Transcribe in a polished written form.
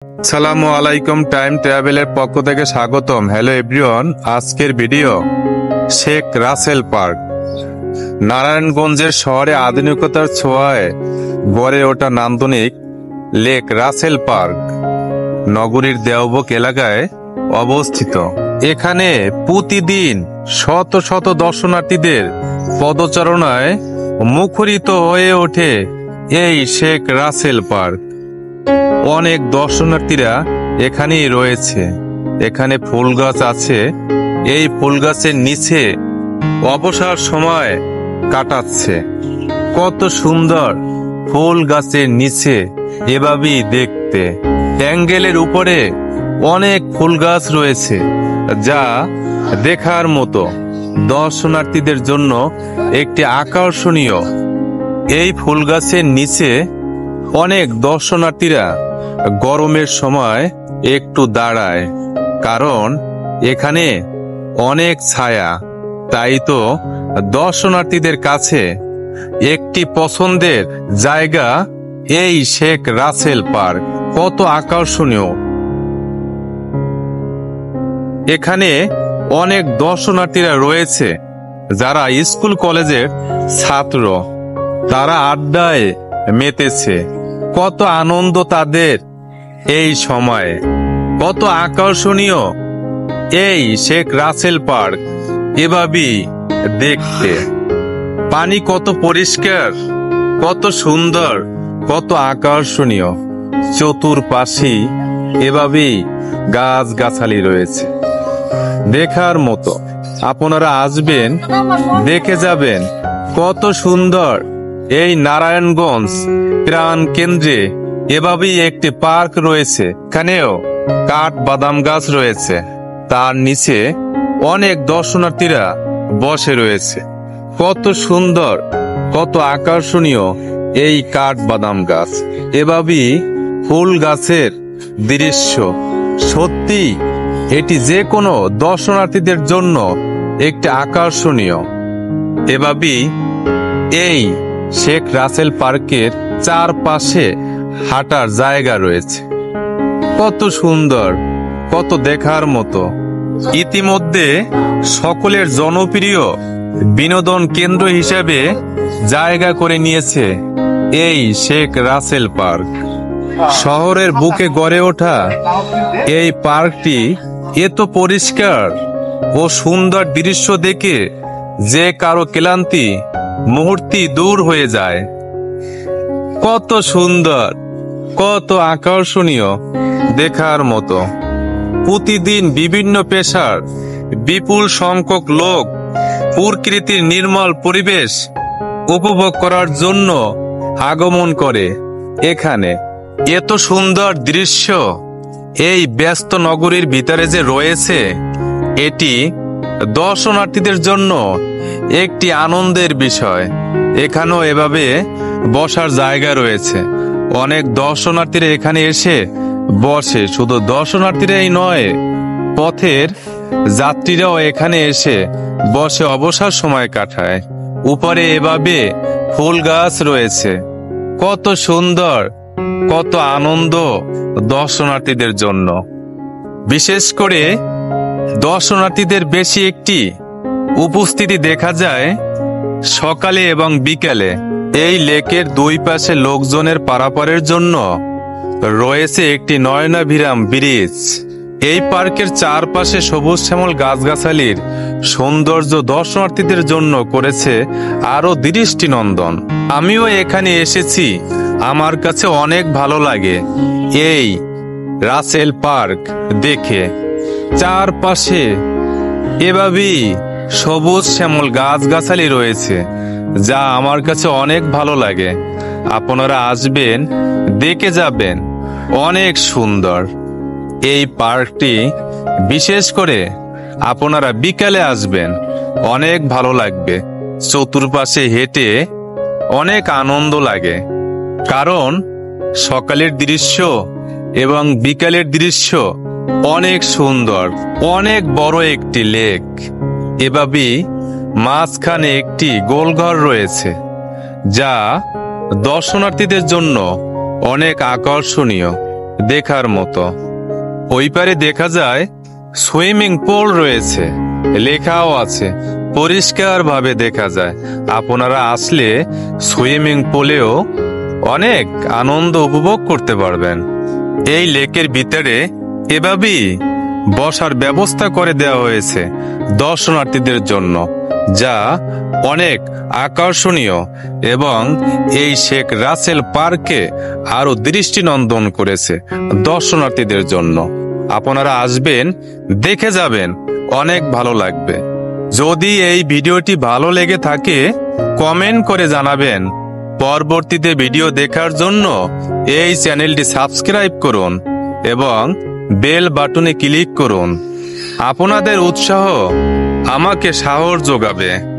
আসসালামু আলাইকুম, টাইম ট্রাভেলের পক্ষ থেকে স্বাগতম। হ্যালো এভরিওয়ান, আজকের ভিডিও শেখ রাসেল পার্ক। নারায়ণগঞ্জের শহরে আধুনিকতার ছোঁয়ায় গড়ে ওঠা নান্দনিক লেক রাসেল পার্ক নগরীর দেওবক এলাকায় অবস্থিত। এখানে প্রতিদিন শত শত দর্শনার্থীদের পদচারণায় মুখরিত হয়ে ওঠে এই শেখ রাসেল পার্ক। অনেক দর্শনার্থীরা এখানেই রয়েছে। এখানে ফুল গাছ আছে, এই ফুল গাছের নিচে অবসর সময় কাটাচ্ছে। কত সুন্দর ফুল গাছের নিচে এভাবেই দেখতে। ট্যাঙ্গেলের উপরে অনেক ফুল গাছ রয়েছে যা দেখার মতো, দর্শনার্থীদের জন্য একটি আকর্ষণীয়। এই ফুল গাছের নিচে অনেক দর্শনার্থীরা গরমের সময় একটু দাঁড়ায়, কারণ এখানে অনেক ছায়া। তাই তো দর্শনার্থীদের কাছে একটি পছন্দের জায়গা এই শেখ রাসেল পার্ক। কত আকর্ষণীয়! এখানে অনেক দর্শনার্থীরা রয়েছে যারা স্কুল কলেজের ছাত্র। তারা আড্ডায় মেতেছে। কত আনন্দ তাদের এই সময়ে। কত আকর্ষণীয় এই শেখ রাসেল পার্ক এভাবেই দেখতে। পানি কত পরিষ্কার, কত সুন্দর, কত আকর্ষণীয়। চতুর্পাশে এভাবেই গাছগাছালি রয়েছে, দেখার মতো। আপনারা আসবেন, দেখে যাবেন কত সুন্দর। এই নারায়ণগঞ্জ প্রাণ কেন্দ্রে এভাবেই একটি পার্ক রয়েছে। এখানেও কাঠ বাদাম গাছ রয়েছে, তার নিচে অনেক দর্শনার্থীরা বসে রয়েছে। কত সুন্দর, কত আকর্ষণীয় এই কাঠ বাদাম গাছ। এভাবেই ফুল গাছের দৃশ্য। সত্যি এটি যে কোনো দর্শনার্থীদের জন্য একটি আকর্ষণীয়। এভাবেই এই শেখ রাসেল পার্কের চারপাশে হাঁটার জায়গা রয়েছে। কত সুন্দর, কত দেখার মতো। ইতিমধ্যে সকলের জনপ্রিয় বিনোদন কেন্দ্র হিসেবে জায়গা করে নিয়েছে এই শেখ রাসেল পার্ক। শহরের বুকে গড়ে ওঠা এই পার্কটি এত পরিষ্কার ও সুন্দর দৃশ্য দেখে যে কারো ক্লান্তি মুহূর্তে দূর হয়ে যায়। কত সুন্দর, কত আকর্ষণীয়, দেখার মতো। প্রতিদিন বিভিন্ন পেশার বিপুল সংখ্যক লোক প্রকৃতির নির্মল পরিবেশ উপভোগ করার জন্য আগমন করে এখানে। এত সুন্দর দৃশ্য এই ব্যস্ত নগরীর ভিতরে যে রয়েছে, এটি দর্শনার্থীদের জন্য একটি আনন্দের বিষয়। এখানেও এভাবে বসার জায়গা রয়েছে। অনেক দর্শনার্থীরা এখানে এসে বসে। শুধু দর্শনার্থীরাই নয়, পথের যাত্রীরাও এখানে এসে বসে অবসর সময় কাটায়। উপরে এভাবে ফুল গাছ রয়েছে। কত সুন্দর, কত আনন্দ দর্শনার্থীদের জন্য। বিশেষ করে দর্শনার্থীদের বেশি একটি উপস্থিতি দেখা যায় সকালে এবং বিকেলে। এই লেকের দুই পাশে লোকজনের পারাপারের জন্য রয়েছে একটি নয়নাভিরাম ব্রিজ। এই পার্কের চারপাশে সবুজ শ্যামল গাছগাছালির সৌন্দর্য দর্শনার্থীদের জন্য করেছে আরো দৃষ্টিনন্দন। আমিও এখানে এসেছি, আমার কাছে অনেক ভালো লাগে এই রাসেল পার্ক দেখে। চারপাশে এভাবেই সবুজ শ্যামল গাছগাছালি রয়েছে, যা আমার কাছে অনেক ভালো লাগে। আপনারা আসবেন, দেখে যাবেন, অনেক সুন্দর এই পার্কটি। বিশেষ করে আপনারা বিকালে আসবেন, অনেক ভালো লাগবে। চতুর্পাশে হেঁটে অনেক আনন্দ লাগে, কারণ সকালের দৃশ্য এবং বিকালের দৃশ্য অনেক সুন্দর। অনেক বড় একটি লেক। এভাবেই মাঝখানে একটি গোলঘর রয়েছে, যা দর্শনার্থীদের জন্য অনেক আকর্ষণীয়। দেখার মতো। ওই পারে দেখা যায় সুইমিং পুল রয়েছে, লেখাও আছে, পরিষ্কারভাবে দেখা যায়। আপনারা আসলে সুইমিং পুলেও অনেক আনন্দ উপভোগ করতে পারবেন। এই লেকের ভিতরে এভাবেই বসার ব্যবস্থা করে দেওয়া হয়েছে দর্শনার্থীদের জন্য, যা অনেক আকর্ষণীয় এবং এই শেখ রাসেল পার্কে আরো দৃষ্টিনন্দন করেছে দর্শনার্থীদের জন্য। আপনারা আসবেন, দেখে যাবেন, অনেক ভালো লাগবে। যদি এই ভিডিওটি ভালো লেগে থাকে কমেন্ট করে জানাবেন। পরবর্তীতে ভিডিও দেখার জন্য এই চ্যানেলটি সাবস্ক্রাইব করুন এবং বেল বাটনে ক্লিক করুন। আপনাদের উৎসাহ আমাকে সাহস যোগাবে।